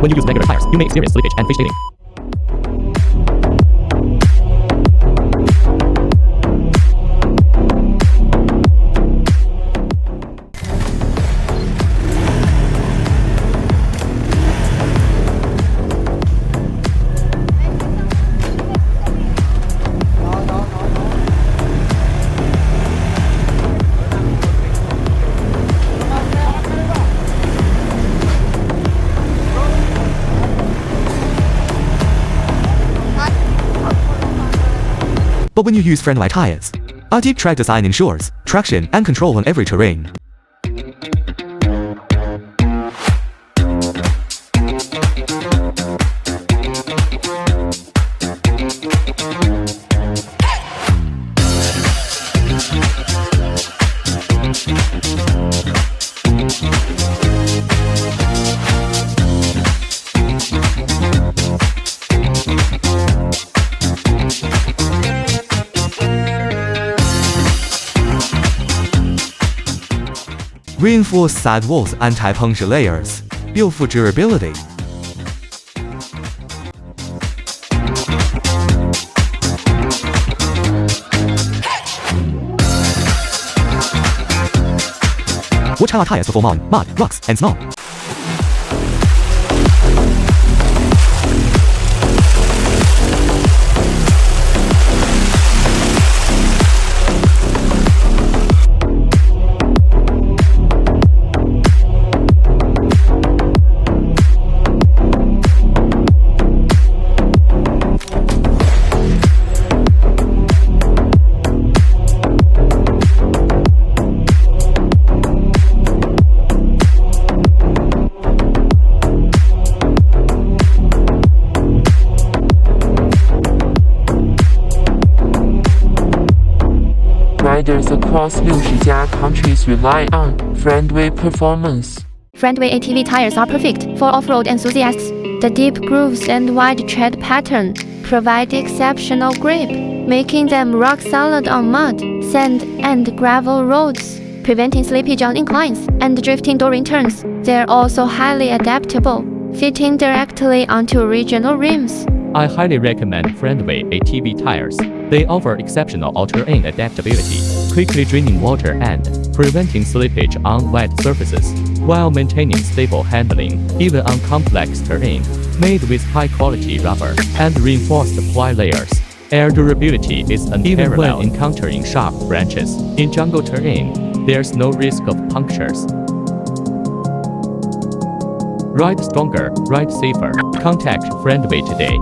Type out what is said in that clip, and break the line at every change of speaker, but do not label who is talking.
When you use regular tires, you may experience slippage and fidgeting.
But when you use friendly tires, our deep track design ensures traction and control on every terrain. Reinforced sidewalls anti-puncture layers, built for durability. Watch how our tires perform on mud, rocks, and snow.
Riders across 60家 countries rely on friendly performance.
Friendly ATV tires are perfect for off-road enthusiasts. The deep grooves and wide tread pattern provide exceptional grip, making them rock solid on mud, sand, and gravel roads, preventing slippage on inclines and drifting during turns. They're also highly adaptable, fitting directly onto regional rims.
I highly recommend friendly ATV tires. They offer exceptional all-terrain adaptability, quickly draining water and preventing slippage on wet surfaces, while maintaining stable handling even on complex terrain. Made with high-quality rubber and reinforced ply layers, air durability is unparalleled. Even when encountering sharp branches in jungle terrain, there's no risk of punctures. Ride stronger, ride safer. Contact Friendly today.